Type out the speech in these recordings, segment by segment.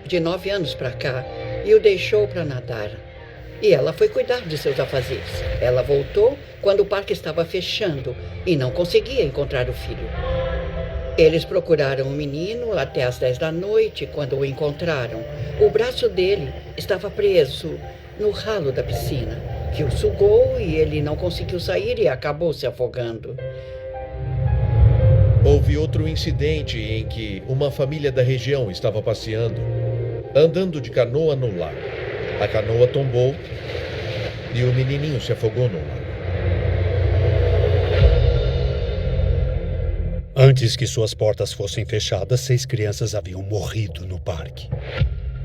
de 9 anos para cá, e o deixou para nadar. E ela foi cuidar de seus afazeres. Ela voltou quando o parque estava fechando e não conseguia encontrar o filho. Eles procuraram o menino até às 10 da noite, quando o encontraram. O braço dele estava preso no ralo da piscina, que o sugou e ele não conseguiu sair e acabou se afogando. Houve outro incidente em que uma família da região estava passeando, andando de canoa no lago. A canoa tombou e o menininho se afogou no lago. Antes que suas portas fossem fechadas, 6 crianças haviam morrido no parque.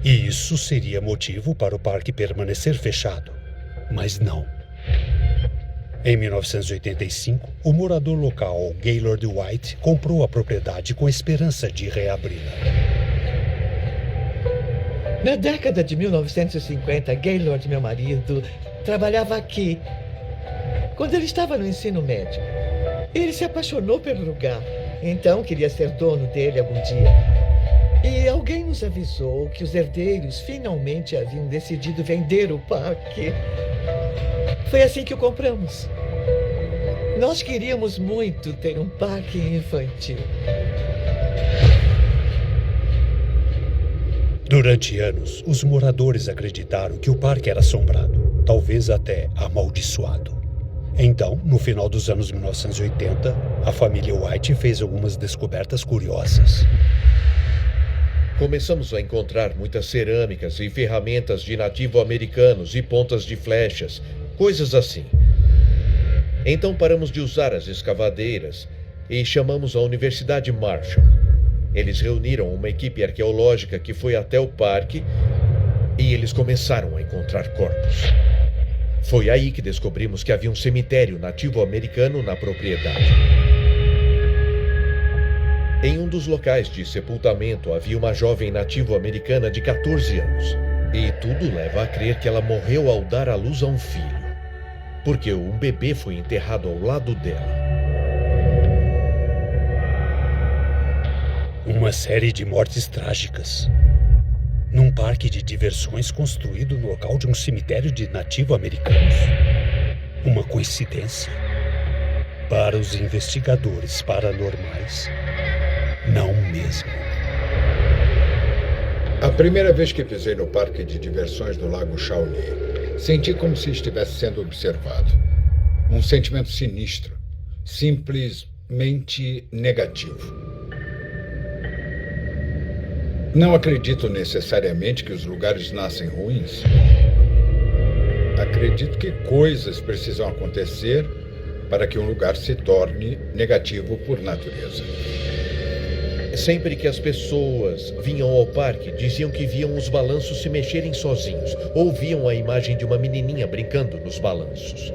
E isso seria motivo para o parque permanecer fechado. Mas não. Em 1985, o morador local, Gaylord White, comprou a propriedade com a esperança de reabri-la. Na década de 1950, Gaylord, meu marido, trabalhava aqui. Quando ele estava no ensino médio, ele se apaixonou pelo lugar. Então queria ser dono dele algum dia. E alguém nos avisou que os herdeiros finalmente haviam decidido vender o parque. Foi assim que o compramos. Nós queríamos muito ter um parque infantil. Durante anos, os moradores acreditaram que o parque era assombrado, talvez até amaldiçoado. Então, no final dos anos 1980, a família White fez algumas descobertas curiosas. Começamos a encontrar muitas cerâmicas e ferramentas de nativo-americanos e pontas de flechas, coisas assim. Então paramos de usar as escavadeiras e chamamos a Universidade Marshall. Eles reuniram uma equipe arqueológica que foi até o parque e eles começaram a encontrar corpos. Foi aí que descobrimos que havia um cemitério nativo-americano na propriedade. Em um dos locais de sepultamento havia uma jovem nativo-americana de 14 anos. E tudo leva a crer que ela morreu ao dar à luz a um filho, porque um bebê foi enterrado ao lado dela. Uma série de mortes trágicas. Num parque de diversões construído no local de um cemitério de nativo-americanos. Uma coincidência? Para os investigadores paranormais, não mesmo. A primeira vez que pisei no parque de diversões do Lago Shawnee, senti como se estivesse sendo observado. Um sentimento sinistro, simplesmente negativo. Não acredito necessariamente que os lugares nascem ruins. Acredito que coisas precisam acontecer para que um lugar se torne negativo por natureza. Sempre que as pessoas vinham ao parque, diziam que viam os balanços se mexerem sozinhos, ou viam a imagem de uma menininha brincando nos balanços.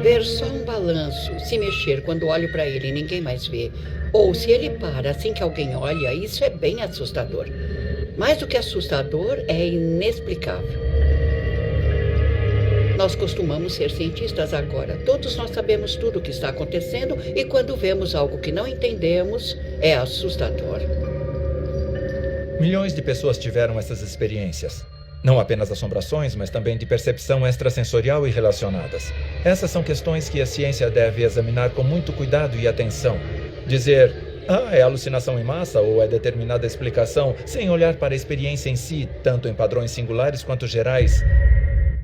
Ver só um balanço se mexer quando olho para ele e ninguém mais vê, ou se ele para assim que alguém olha, isso é bem assustador. Mais do que assustador, é inexplicável. Nós costumamos ser cientistas agora. Todos nós sabemos tudo o que está acontecendo e quando vemos algo que não entendemos, é assustador. Milhões de pessoas tiveram essas experiências. Não apenas assombrações, mas também de percepção extrasensorial e relacionadas. Essas são questões que a ciência deve examinar com muito cuidado e atenção. Dizer, é alucinação em massa ou é determinada explicação, sem olhar para a experiência em si, tanto em padrões singulares quanto gerais,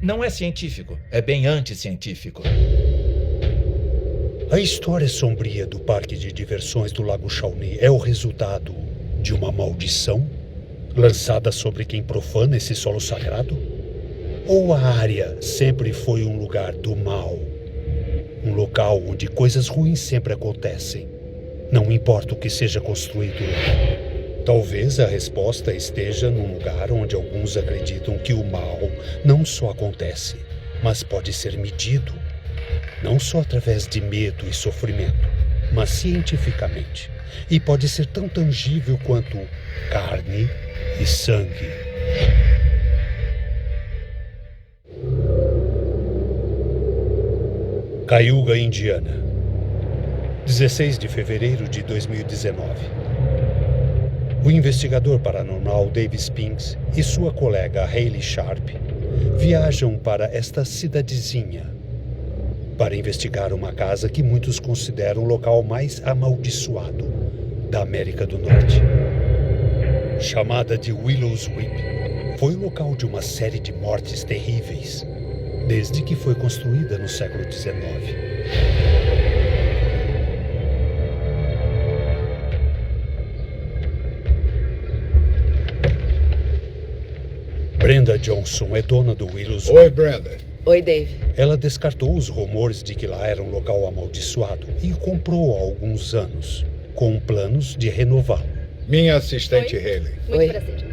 não é científico, é bem anticientífico. A história sombria do parque de diversões do Lago Shawnee é o resultado de uma maldição lançada sobre quem profana esse solo sagrado? Ou a área sempre foi um lugar do mal? Um local onde coisas ruins sempre acontecem, não importa o que seja construído lá. Talvez a resposta esteja num lugar onde alguns acreditam que o mal não só acontece, mas pode ser medido, não só através de medo e sofrimento, mas cientificamente. E pode ser tão tangível quanto carne e sangue. Cayuga, Indiana. 16 de fevereiro de 2019. O investigador paranormal Dave Spinks e sua colega Hayley Sharp viajam para esta cidadezinha para investigar uma casa que muitos consideram o local mais amaldiçoado da América do Norte. Chamada de Willow's Weep, foi o local de uma série de mortes terríveis, desde que foi construída no século XIX. Brenda Johnson é dona do Willow's Weep. Oi, Brenda. Oi, Dave. Ela descartou os rumores de que lá era um local amaldiçoado e comprou há alguns anos, com planos de renová-lo. Minha assistente Hayley. Oi. Muito prazer.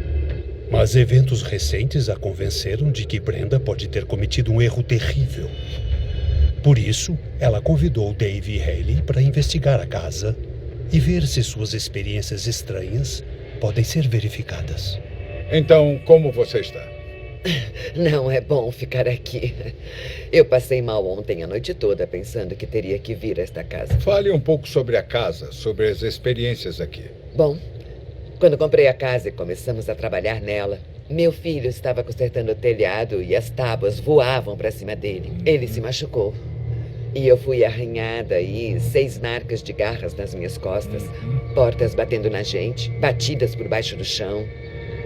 Mas eventos recentes a convenceram de que Brenda pode ter cometido um erro terrível. Por isso, ela convidou Dave e Hayley para investigar a casa e ver se suas experiências estranhas podem ser verificadas. Então, como você está? Não é bom ficar aqui. Eu passei mal ontem a noite toda pensando que teria que vir a esta casa. Fale um pouco sobre a casa, sobre as experiências aqui. Bom, quando comprei a casa e começamos a trabalhar nela, meu filho estava consertando o telhado e as tábuas voavam para cima dele. Ele se machucou. E eu fui arranhada e 6 marcas de garras nas minhas costas, portas batendo na gente, batidas por baixo do chão.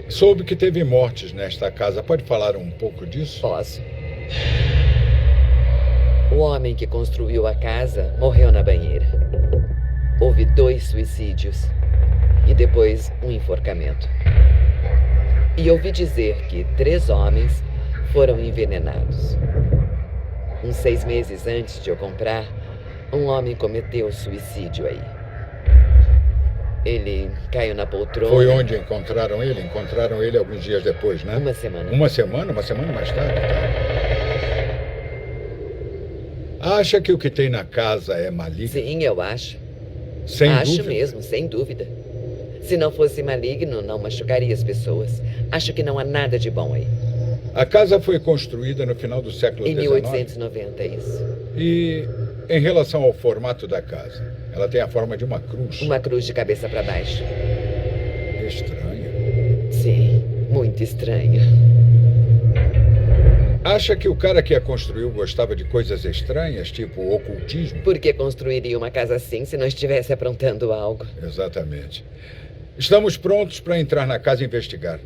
Soube que teve mortes nesta casa. Pode falar um pouco disso? Posso. O homem que construiu a casa morreu na banheira. Houve 2 suicídios e depois um enforcamento. E ouvi dizer que 3 homens foram envenenados. Uns 6 meses antes de eu comprar, um homem cometeu suicídio aí. Ele caiu na poltrona. Foi onde encontraram ele? Encontraram ele alguns dias depois, né? Uma semana. Uma semana? Uma semana mais tarde, tá? Acha que o que tem na casa é maligno? Sim, eu acho. Sem Acho dúvida. mesmo, sem dúvida. Se não fosse maligno, não machucaria as pessoas. Acho que não há nada de bom aí. A casa foi construída no final do século Em XIX. 1890, isso. E em relação ao formato da casa, ela tem a forma de uma cruz. Uma cruz de cabeça para baixo. Estranho. Sim, muito estranho. Acha que o cara que a construiu gostava de coisas estranhas, tipo ocultismo? Por que construiria uma casa assim se não estivesse aprontando algo? Exatamente. Estamos prontos para entrar na casa e investigar.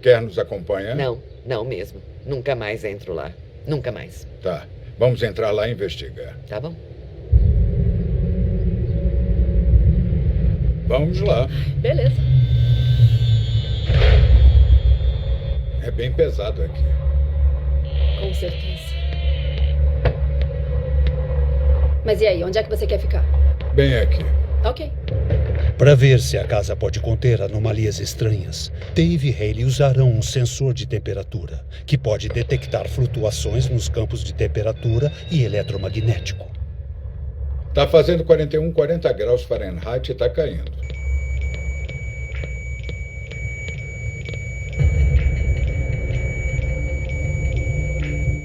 Quer nos acompanhar? Não mesmo. Nunca mais entro lá. Nunca mais. Tá. Vamos entrar lá e investigar. Tá bom? Vamos lá. Beleza. É bem pesado aqui. Com certeza. Mas e aí, onde é que você quer ficar? Bem aqui. Ok. Para ver se a casa pode conter anomalias estranhas, Dave e Hayley usarão um sensor de temperatura, que pode detectar flutuações nos campos de temperatura e eletromagnético. Tá fazendo 40 graus Fahrenheit e tá caindo.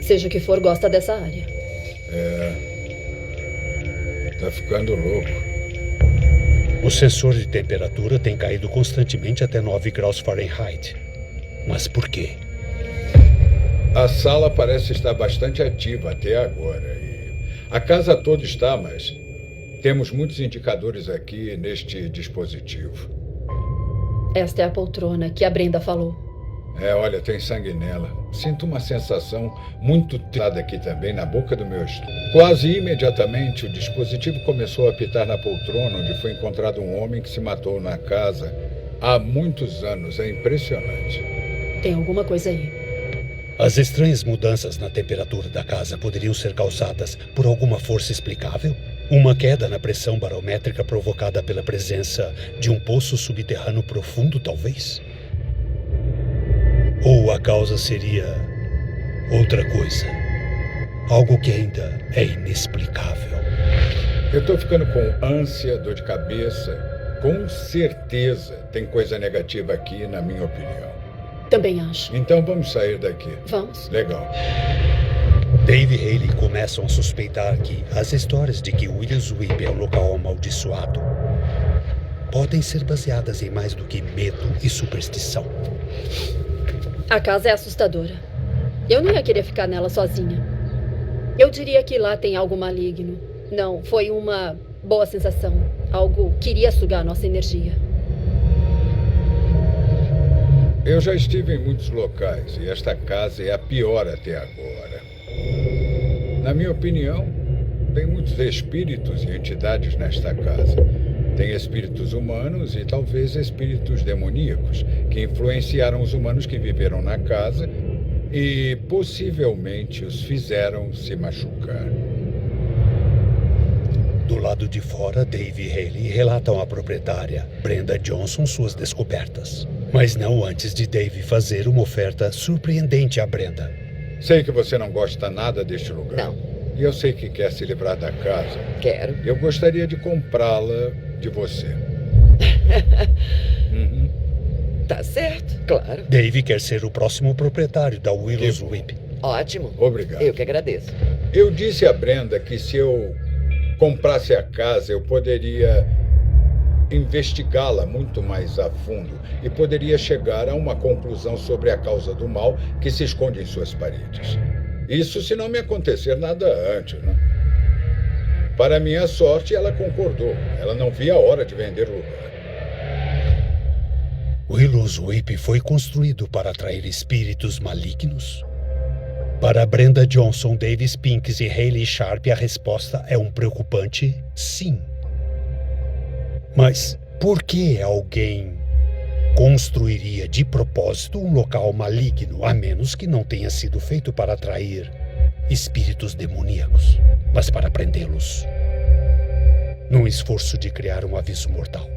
Seja o que for, gosta dessa área. Tá ficando louco. O sensor de temperatura tem caído constantemente até 9 graus Fahrenheit. Mas por quê? A sala parece estar bastante ativa até agora. E a casa toda está, mas temos muitos indicadores aqui neste dispositivo. Esta é a poltrona que a Brenda falou. Olha, tem sangue nela. Sinto uma sensação muito pesada aqui também, na boca do meu estômago. Quase imediatamente, o dispositivo começou a apitar na poltrona, onde foi encontrado um homem que se matou na casa há muitos anos. É impressionante. Tem alguma coisa aí. As estranhas mudanças na temperatura da casa poderiam ser causadas por alguma força explicável? Uma queda na pressão barométrica provocada pela presença de um poço subterrâneo profundo, talvez? Ou a causa seria outra coisa? Algo que ainda é inexplicável. Eu tô ficando com ânsia, dor de cabeça. Com certeza tem coisa negativa aqui, na minha opinião. Também acho. Então vamos sair daqui. Vamos. Legal. Dave e Haley começam a suspeitar que as histórias de que Willows Weep é um local amaldiçoado podem ser baseadas em mais do que medo e superstição. A casa é assustadora. Eu não ia querer ficar nela sozinha. Eu diria que lá tem algo maligno. Não, foi uma boa sensação. Algo que iria sugar nossa energia. Eu já estive em muitos locais e esta casa é a pior até agora. Na minha opinião, tem muitos espíritos e entidades nesta casa. Tem espíritos humanos e talvez espíritos demoníacos que influenciaram os humanos que viveram na casa e possivelmente os fizeram se machucar. Do lado de fora, Dave e Haley relatam à proprietária, Brenda Johnson, suas descobertas. Mas não antes de Dave fazer uma oferta surpreendente a Brenda. Sei que você não gosta nada deste lugar. Não. E eu sei que quer se livrar da casa. Quero. Eu gostaria de comprá-la de você. Uhum. Tá certo, claro. Dave quer ser o próximo proprietário da Willows Weep. Ótimo. Obrigado. Eu que agradeço. Eu disse a Brenda que se eu comprasse a casa, eu poderia investigá-la muito mais a fundo e poderia chegar a uma conclusão sobre a causa do mal que se esconde em suas paredes. Isso se não me acontecer nada antes, né? Para minha sorte, ela concordou. Ela não via a hora de vender o lugar. Willows Weep foi construído para atrair espíritos malignos? Para Brenda Johnson, Dave Spinks e Haley Sharp, a resposta é um preocupante sim. Mas por que alguém construiria de propósito um local maligno, a menos que não tenha sido feito para atrair espíritos demoníacos, mas para prendê-los? Num esforço de criar um aviso mortal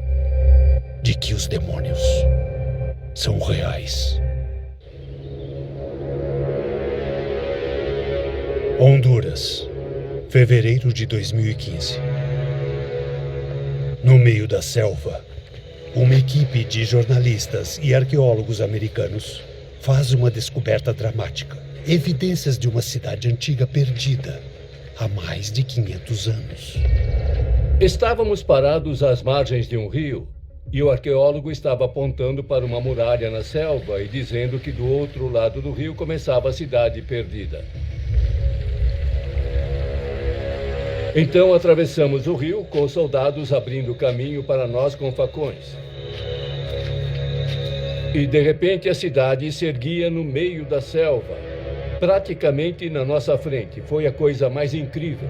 de que os demônios são reais. Honduras, fevereiro de 2015. No meio da selva, uma equipe de jornalistas e arqueólogos americanos faz uma descoberta dramática. Evidências de uma cidade antiga perdida há mais de 500 anos. Estávamos parados às margens de um rio e o arqueólogo estava apontando para uma muralha na selva e dizendo que do outro lado do rio começava a cidade perdida. Então atravessamos o rio com os soldados abrindo caminho para nós com facões. E de repente a cidade se erguia no meio da selva, praticamente na nossa frente. Foi a coisa mais incrível.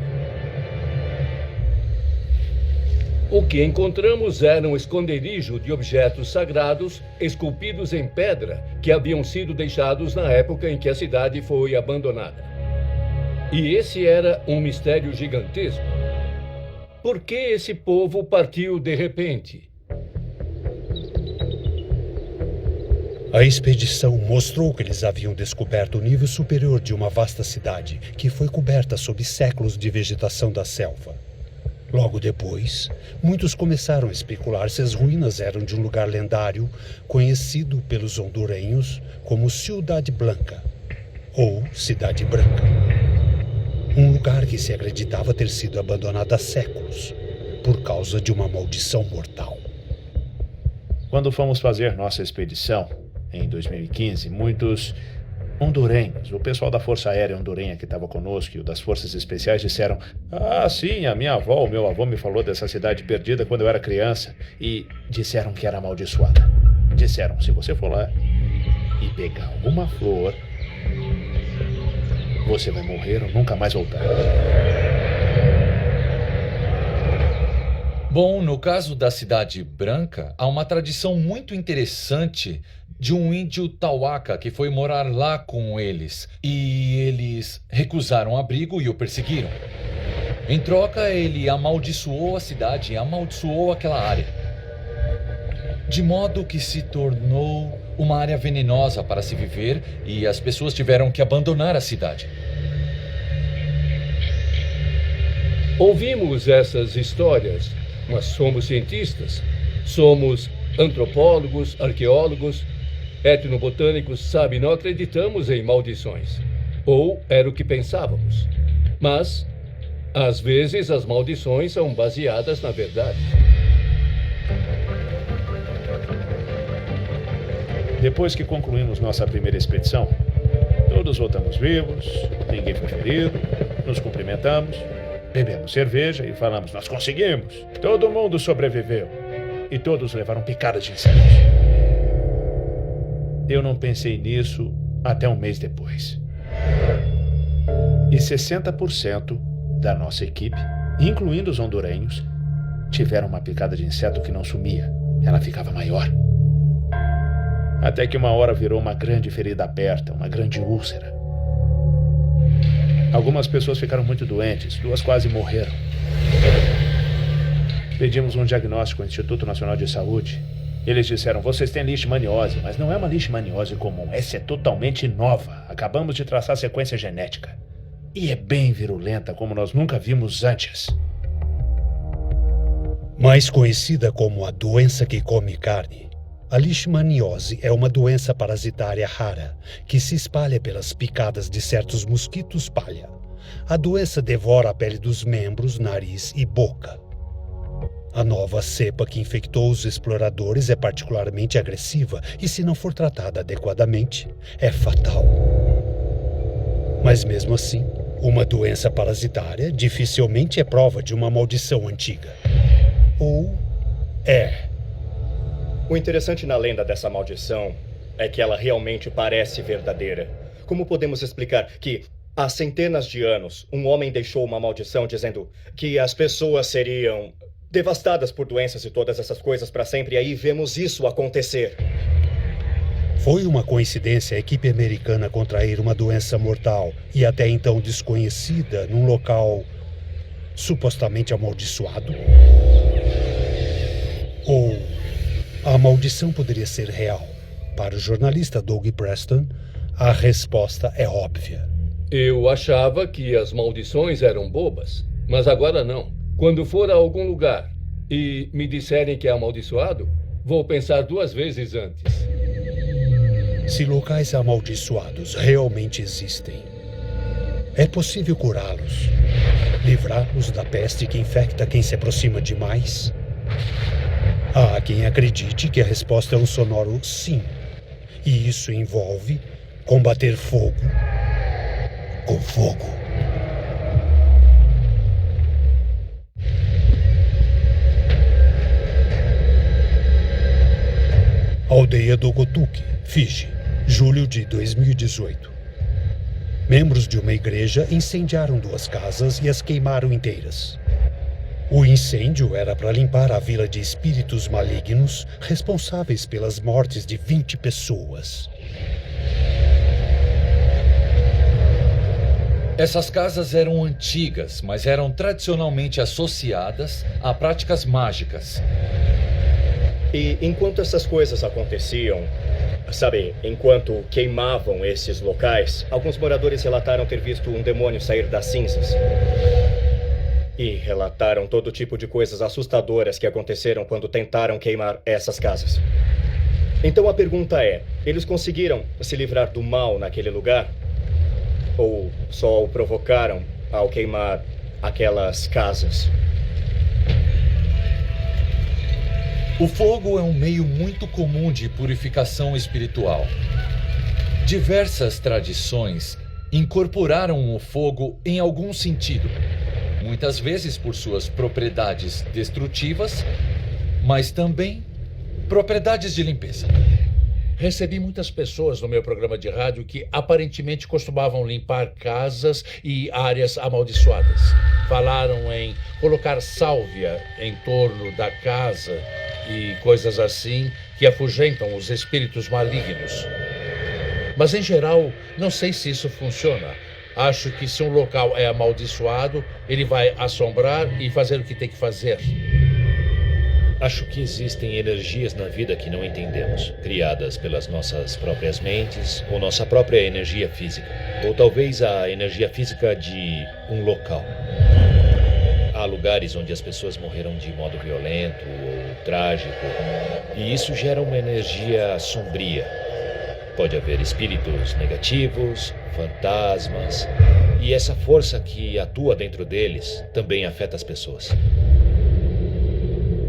O que encontramos era um esconderijo de objetos sagrados esculpidos em pedra que haviam sido deixados na época em que a cidade foi abandonada. E esse era um mistério gigantesco. Por que esse povo partiu de repente? A expedição mostrou que eles haviam descoberto o nível superior de uma vasta cidade que foi coberta sob séculos de vegetação da selva. Logo depois, muitos começaram a especular se as ruínas eram de um lugar lendário conhecido pelos hondurenhos como Ciudad Blanca ou Cidade Branca. Um lugar que se acreditava ter sido abandonado há séculos por causa de uma maldição mortal. Quando fomos fazer nossa expedição, em 2015, muitos hondurenhos, o pessoal da Força Aérea hondurenha que estava conosco e o das Forças Especiais disseram: "Ah, sim, a minha avó, o meu avô me falou dessa cidade perdida quando eu era criança." E disseram que era amaldiçoada. Disseram: "Se você for lá e pegar uma flor, você vai morrer ou nunca mais voltar." Bom, no caso da Cidade Branca, há uma tradição muito interessante de um índio Tauaca que foi morar lá com eles. E eles recusaram abrigo e o perseguiram. Em troca, ele amaldiçoou a cidade e amaldiçoou aquela área. De modo que se tornou uma área venenosa para se viver e as pessoas tiveram que abandonar a cidade. Ouvimos essas histórias, mas somos cientistas, somos antropólogos, arqueólogos, etnobotânicos, sabe, não acreditamos em maldições. Ou era o que pensávamos. Mas, às vezes, as maldições são baseadas na verdade. Depois que concluímos nossa primeira expedição, todos voltamos vivos, ninguém foi ferido, nos cumprimentamos, bebemos cerveja e falamos: nós conseguimos! Todo mundo sobreviveu. E todos levaram picadas de insetos. Eu não pensei nisso até um mês depois. E 60% da nossa equipe, incluindo os hondurenhos, tiveram uma picada de inseto que não sumia. Ela ficava maior. Até que uma hora virou uma grande ferida aberta, uma grande úlcera. Algumas pessoas ficaram muito doentes, 2 quase morreram. Pedimos um diagnóstico ao Instituto Nacional de Saúde. Eles disseram: vocês têm leishmaniose, mas não é uma leishmaniose comum. Essa é totalmente nova. Acabamos de traçar a sequência genética. E é bem virulenta, como nós nunca vimos antes. Mais conhecida como a doença que come carne, a leishmaniose é uma doença parasitária rara que se espalha pelas picadas de certos mosquitos palha. A doença devora a pele dos membros, nariz e boca. A nova cepa que infectou os exploradores é particularmente agressiva e, se não for tratada adequadamente, é fatal. Mas mesmo assim, uma doença parasitária dificilmente é prova de uma maldição antiga. Ou é? O interessante na lenda dessa maldição é que ela realmente parece verdadeira. Como podemos explicar que, há centenas de anos, um homem deixou uma maldição dizendo que as pessoas seriam devastadas por doenças e todas essas coisas para sempre, e aí vemos isso acontecer. Foi uma coincidência a equipe americana contrair uma doença mortal e até então desconhecida num local supostamente amaldiçoado? Ou a maldição poderia ser real? Para o jornalista Doug Preston, a resposta é óbvia. Eu achava que as maldições eram bobas, mas agora não. Quando for a algum lugar e me disserem que é amaldiçoado, vou pensar 2 vezes antes. Se locais amaldiçoados realmente existem, é possível curá-los? Livrá-los da peste que infecta quem se aproxima demais? Há quem acredite que a resposta é um sonoro sim. E isso envolve combater fogo com fogo. Aldeia do Gotuque, Fiji, julho de 2018. Membros de uma igreja incendiaram 2 casas e as queimaram inteiras. O incêndio era para limpar a vila de espíritos malignos responsáveis pelas mortes de 20 pessoas. Essas casas eram antigas, mas eram tradicionalmente associadas a práticas mágicas. E enquanto essas coisas aconteciam, sabe, enquanto queimavam esses locais, alguns moradores relataram ter visto um demônio sair das cinzas. E relataram todo tipo de coisas assustadoras que aconteceram quando tentaram queimar essas casas. Então a pergunta é, eles conseguiram se livrar do mal naquele lugar? Ou só o provocaram ao queimar aquelas casas? O fogo é um meio muito comum de purificação espiritual. Diversas tradições incorporaram o fogo em algum sentido. Muitas vezes por suas propriedades destrutivas, mas também propriedades de limpeza. Recebi muitas pessoas no meu programa de rádio que aparentemente costumavam limpar casas e áreas amaldiçoadas. Falaram em colocar sálvia em torno da casa e coisas assim que afugentam os espíritos malignos. Mas, em geral, não sei se isso funciona. Acho que se um local é amaldiçoado, ele vai assombrar e fazer o que tem que fazer. Acho que existem energias na vida que não entendemos, criadas pelas nossas próprias mentes ou nossa própria energia física, ou talvez a energia física de um local. Há lugares onde as pessoas morreram de modo violento ou trágico, e isso gera uma energia sombria. Pode haver espíritos negativos, fantasmas, e essa força que atua dentro deles também afeta as pessoas.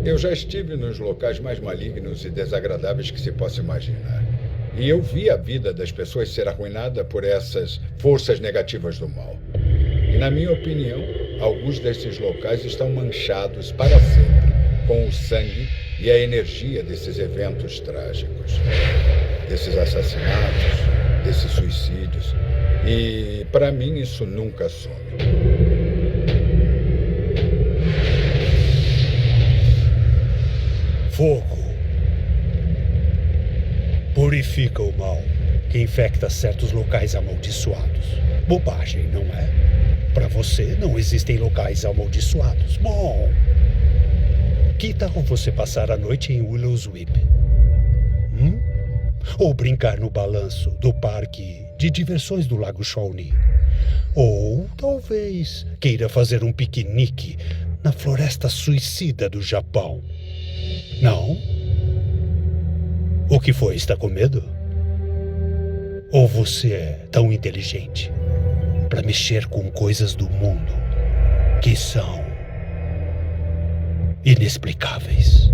Eu já estive nos locais mais malignos e desagradáveis que se possa imaginar. E eu vi a vida das pessoas ser arruinada por essas forças negativas do mal. E, na minha opinião, alguns desses locais estão manchados para sempre com o sangue e a energia desses eventos trágicos, desses assassinatos, desses suicídios. E, para mim, isso nunca some. Fogo purifica o mal que infecta certos locais amaldiçoados. Bobagem, não é? Para você, não existem locais amaldiçoados. Bom, que tal você passar a noite em Willow's Weep? Ou brincar no balanço do parque de diversões do Lago Shawnee? Ou talvez queira fazer um piquenique na floresta suicida do Japão? Não? O que foi? Está com medo? Ou você é tão inteligente para mexer com coisas do mundo que são inexplicáveis?